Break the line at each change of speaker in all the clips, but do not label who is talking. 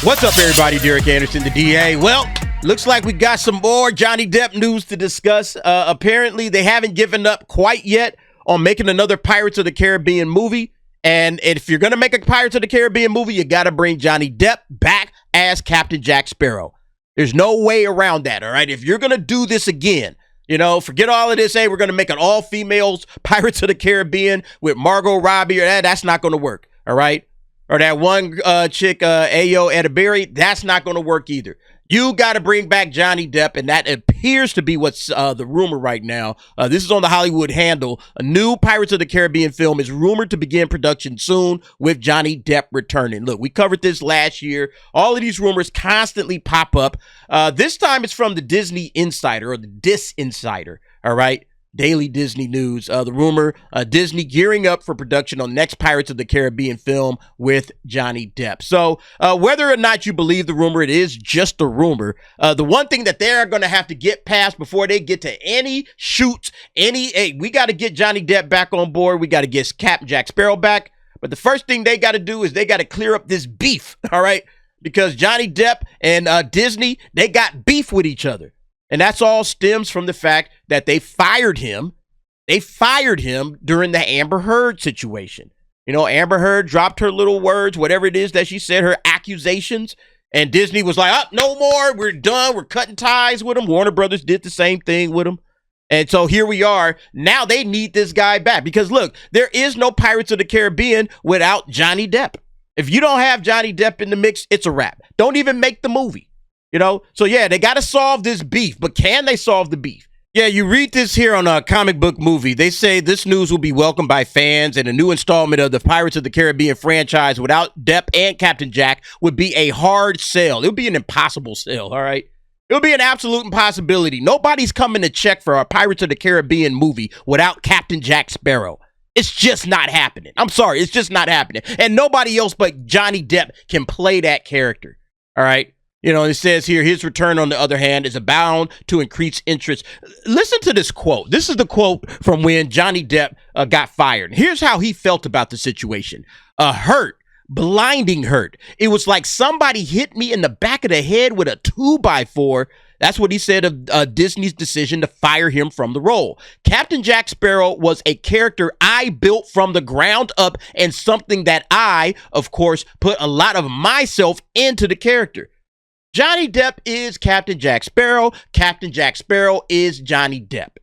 What's up, everybody? Derek Anderson, the DA. Well, looks like we got some more Johnny Depp news to discuss. Apparently, they haven't given up quite yet on making another Pirates of the Caribbean movie. And if you're going to make a Pirates of the Caribbean movie, you got to bring Johnny Depp back as Captain Jack Sparrow. There's no way around that, all right? If you're going to do this again, you know, forget all of this. Hey, we're going to make an all-females Pirates of the Caribbean with Margot Robbie. Or that's not going to work, all right? Or that one chick, Ayo Edebiri, that's not going to work either. You got to bring back Johnny Depp, and that appears to be what's the rumor right now. This is on the Hollywood Handle. A new Pirates of the Caribbean film is rumored to begin production soon with Johnny Depp returning. Look, we covered this last year. All of these rumors constantly pop up. This time it's from the Disney Insider, or the Dis Insider, all right? Daily Disney News. The rumor, Disney gearing up for production on next Pirates of the Caribbean film with Johnny Depp. So whether or not you believe the rumor, it is just a rumor. The one thing that they're going to have to get past before they get to any shoots, hey, we got to get Johnny Depp back on board. We got to get Captain Jack Sparrow back. But the first thing they got to do is they got to clear up this beef, all right? Because Johnny Depp and Disney, they got beef with each other. And that's all stems from the fact that they fired him. They fired him during the Amber Heard situation. You know, Amber Heard dropped her little words, whatever it is that she said, her accusations. And Disney was like, oh, no more. We're done. We're cutting ties with him. Warner Brothers did the same thing with him. And so here we are. Now they need this guy back. Because, look, there is no Pirates of the Caribbean without Johnny Depp. If you don't have Johnny Depp in the mix, it's a wrap. Don't even make the movie. You know, so yeah, they got to solve this beef, but can they solve the beef? Yeah, you read this here on a Comic Book Movie. They say this news will be welcomed by fans, and a new installment of the Pirates of the Caribbean franchise without Depp and Captain Jack would be a hard sell. It would be an impossible sell, all right? It would be an absolute impossibility. Nobody's coming to check for a Pirates of the Caribbean movie without Captain Jack Sparrow. It's just not happening. I'm sorry, it's just not happening. And nobody else but Johnny Depp can play that character, all right? You know, it says here, his return, on the other hand, is bound to increase interest. Listen to this quote. This is the quote from when Johnny Depp got fired. Here's how he felt about the situation. Hurt, blinding hurt. It was like somebody hit me in the back of the head with a 2x4. That's what he said of Disney's decision to fire him from the role. Captain Jack Sparrow was a character I built from the ground up, and something that I, of course, put a lot of myself into the character. Johnny Depp is Captain Jack Sparrow. Captain Jack Sparrow is Johnny Depp.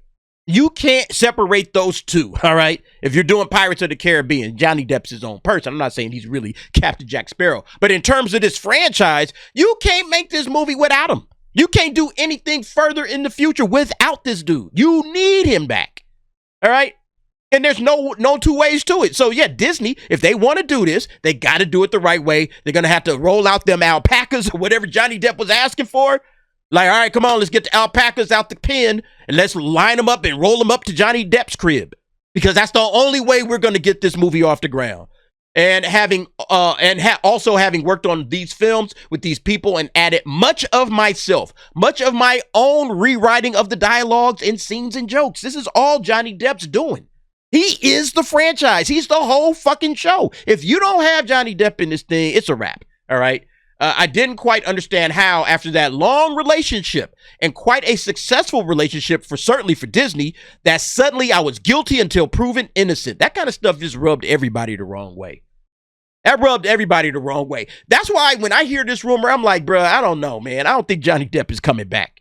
You can't separate those two, all right? If you're doing Pirates of the Caribbean, Johnny Depp's his own person. I'm not saying he's really Captain Jack Sparrow. But in terms of this franchise, you can't make this movie without him. You can't do anything further in the future without this dude. You need him back, all right? And there's no two ways to it. So, yeah, Disney, if they want to do this, they got to do it the right way. They're going to have to roll out them alpacas or whatever Johnny Depp was asking for. Like, all right, come on, let's get the alpacas out the pen and let's line them up and roll them up to Johnny Depp's crib. Because that's the only way we're going to get this movie off the ground. And also having worked on these films with these people and added much of myself, much of my own rewriting of the dialogues and scenes and jokes. This is all Johnny Depp's doing. He is the franchise. He's the whole fucking show. If you don't have Johnny Depp in this thing, it's a wrap, all right? I didn't quite understand how, after that long relationship and quite a successful relationship, certainly for Disney, that suddenly I was guilty until proven innocent. That kind of stuff just rubbed everybody the wrong way. That rubbed everybody the wrong way. That's why when I hear this rumor, I'm like, bro, I don't know, man. I don't think Johnny Depp is coming back.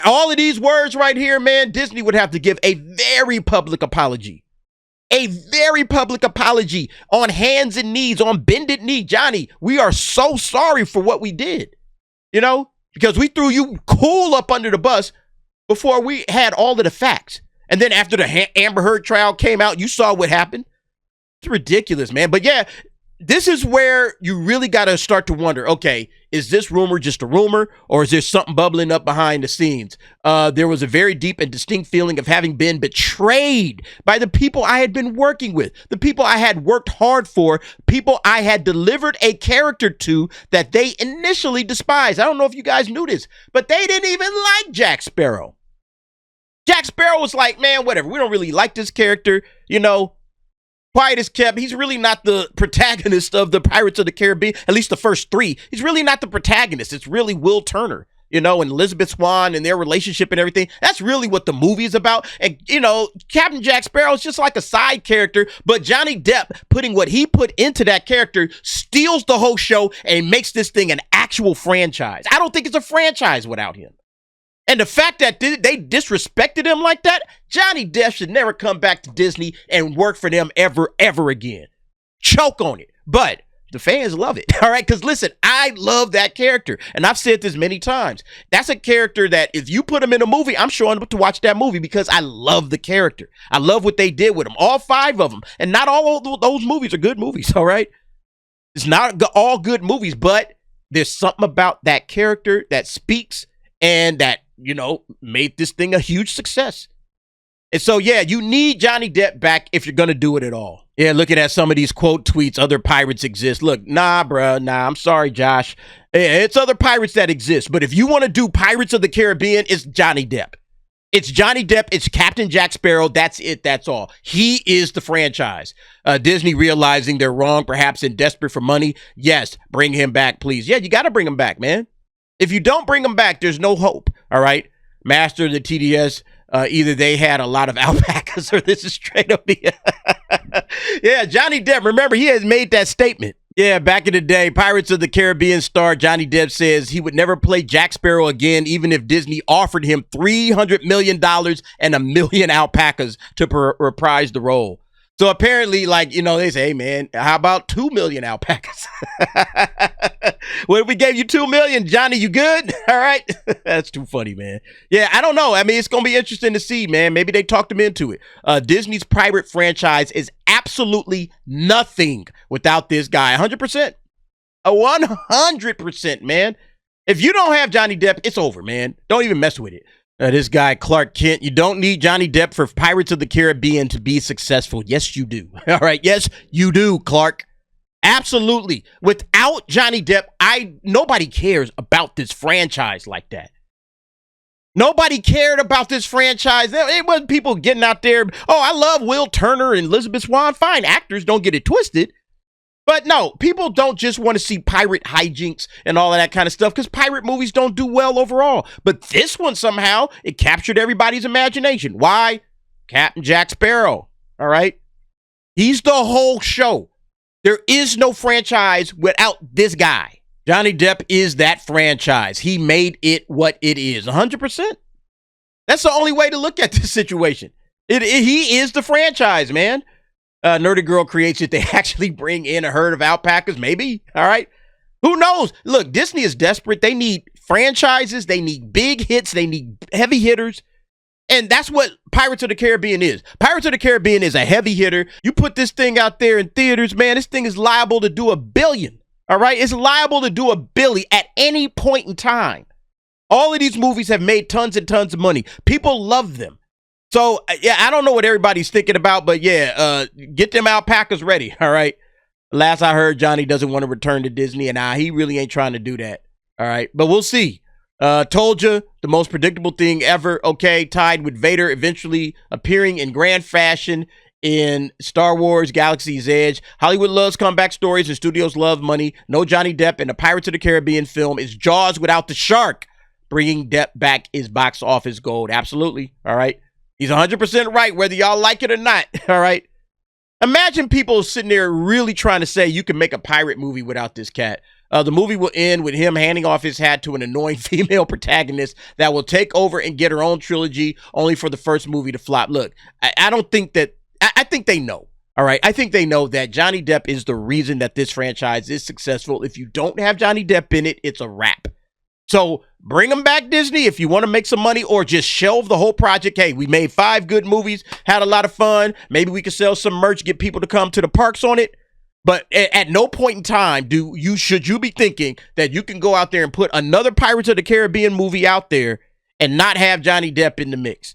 All of these words right here, man, Disney would have to give a very public apology. A very public apology on hands and knees, on bended knee. Johnny, we are so sorry for what we did, you know, because we threw you cool up under the bus before we had all of the facts. And then after the Amber Heard trial came out, you saw what happened. It's ridiculous, man. But yeah, this is where you really got to start to wonder, okay, is this rumor just a rumor, or is there something bubbling up behind the scenes? There was a very deep and distinct feeling of having been betrayed by the people I had been working with, the people I had worked hard for, people I had delivered a character to that they initially despised. I don't know if you guys knew this, but they didn't even like Jack Sparrow. Jack Sparrow was like, man, whatever. We don't really like this character, you know. quiet as kept, he's really not the protagonist of the Pirates of the Caribbean, at least the first three. He's really not the protagonist. It's really Will Turner, you know, and Elizabeth Swann and their relationship and everything. That's really what the movie is about. And, you know, Captain Jack Sparrow is just like a side character, but Johnny Depp putting what he put into that character steals the whole show and makes this thing an actual franchise. I don't think it's a franchise without him. And the fact that they disrespected him like that, Johnny Depp should never come back to Disney and work for them ever again. Choke on it. But the fans love it, all right? Because listen, I love that character. And I've said this many times. That's a character that if you put him in a movie, I'm showing up to watch that movie because I love the character. I love what they did with him, all 5 of them. And not all of those movies are good movies, all right? It's not all good movies, but there's something about that character that speaks and that, you know, made this thing a huge success. And so, yeah, you need Johnny Depp back if you're going to do it at all. Yeah, looking at some of these quote tweets, other pirates exist. Look, nah, I'm sorry, Josh. It's other pirates that exist. But if you want to do Pirates of the Caribbean, it's Johnny Depp. It's Johnny Depp. It's Captain Jack Sparrow. That's it. That's all. He is the franchise. Disney realizing they're wrong, perhaps in desperate for money. Yes, bring him back, please. Yeah, you got to bring him back, man. If you don't bring him back, there's no hope. All right. Master of the TDS. Either they had a lot of alpacas or this is straight up the. Yeah, Johnny Depp. Remember, he has made that statement. Yeah, back in the day, Pirates of the Caribbean star Johnny Depp says he would never play Jack Sparrow again, even if Disney offered him $300 million and 1 million alpacas to reprise the role. So apparently, like, you know, they say, hey, man, how about 2 million alpacas? Well, if we gave you 2 million, Johnny, you good? All right. That's too funny, man. Yeah, I don't know. I mean, it's going to be interesting to see, man. Maybe they talked him into it. Disney's pirate franchise is absolutely nothing without this guy. 100%. 100%, man. If you don't have Johnny Depp, it's over, man. Don't even mess with it. This guy, Clark Kent, you don't need Johnny Depp for Pirates of the Caribbean to be successful. Yes, you do. All right. Yes, you do, Clark. Absolutely. Without Johnny Depp, nobody cares about this franchise like that. Nobody cared about this franchise. It wasn't people getting out there. Oh, I love Will Turner and Elizabeth Swann. Fine actors, don't get it twisted. But no, people don't just want to see pirate hijinks and all of that kind of stuff because pirate movies don't do well overall. But this one somehow, it captured everybody's imagination. Why? Captain Jack Sparrow. All right? He's the whole show. There is no franchise without this guy. Johnny Depp is that franchise. He made it what it is. 100%. That's the only way to look at this situation. He is the franchise, man. Nerdy Girl creates it. They actually bring in a herd of alpacas, maybe. All right. Who knows? Look, Disney is desperate. They need franchises. They need big hits. They need heavy hitters. And that's what Pirates of the Caribbean is. Pirates of the Caribbean is a heavy hitter. You put this thing out there in theaters, man, this thing is liable to do $1 billion. All right. It's liable to do $1 billion at any point in time. All of these movies have made tons and tons of money. People love them. So, yeah, I don't know what everybody's thinking about, but yeah, get them alpacas ready, all right? Last I heard, Johnny doesn't want to return to Disney, and he really ain't trying to do that, all right? But we'll see. Told you, the most predictable thing ever, okay, tied with Vader eventually appearing in grand fashion in Star Wars Galaxy's Edge. Hollywood loves comeback stories, and studios love money. No Johnny Depp in the Pirates of the Caribbean film is Jaws without the shark. Bringing Depp back is box office gold. Absolutely, all right? He's 100% right, whether y'all like it or not, all right? Imagine people sitting there really trying to say you can make a pirate movie without this cat. The movie will end with him handing off his hat to an annoying female protagonist that will take over and get her own trilogy only for the first movie to flop. Look, I don't think that – I think they know, all right? I think they know that Johnny Depp is the reason that this franchise is successful. If you don't have Johnny Depp in it, it's a wrap. So bring them back, Disney, if you want to make some money, or just shelve the whole project. Hey, we made 5 good movies, had a lot of fun. Maybe we could sell some merch, get people to come to the parks on it. But at no point in time should you be thinking that you can go out there and put another Pirates of the Caribbean movie out there and not have Johnny Depp in the mix.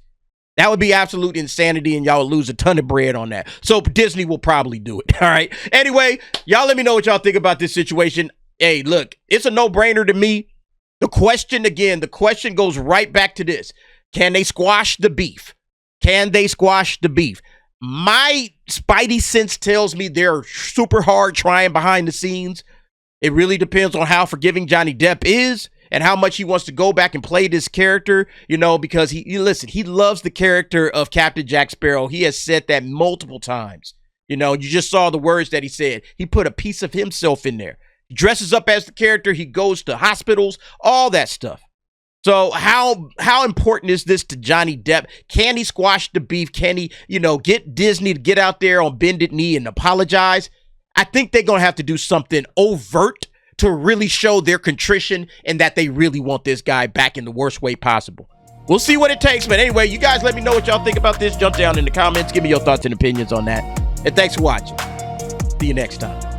That would be absolute insanity, and y'all would lose a ton of bread on that. So Disney will probably do it. All right. Anyway, y'all let me know what y'all think about this situation. Hey, look, it's a no-brainer to me. The question goes right back to this. Can they squash the beef? Can they squash the beef? My spidey sense tells me they're super hard trying behind the scenes. It really depends on how forgiving Johnny Depp is and how much he wants to go back and play this character, because he loves the character of Captain Jack Sparrow. He has said that multiple times. You just saw the words that he said. He put a piece of himself in there. He dresses up as the character. He goes to hospitals, all that stuff. So how important is this to Johnny Depp? Can he squash the beef? Can he, get Disney to get out there on bended knee and apologize? I think they're going to have to do something overt to really show their contrition and that they really want this guy back in the worst way possible. We'll see what it takes. But anyway, you guys let me know what y'all think about this. Jump down in the comments. Give me your thoughts and opinions on that. And thanks for watching. See you next time.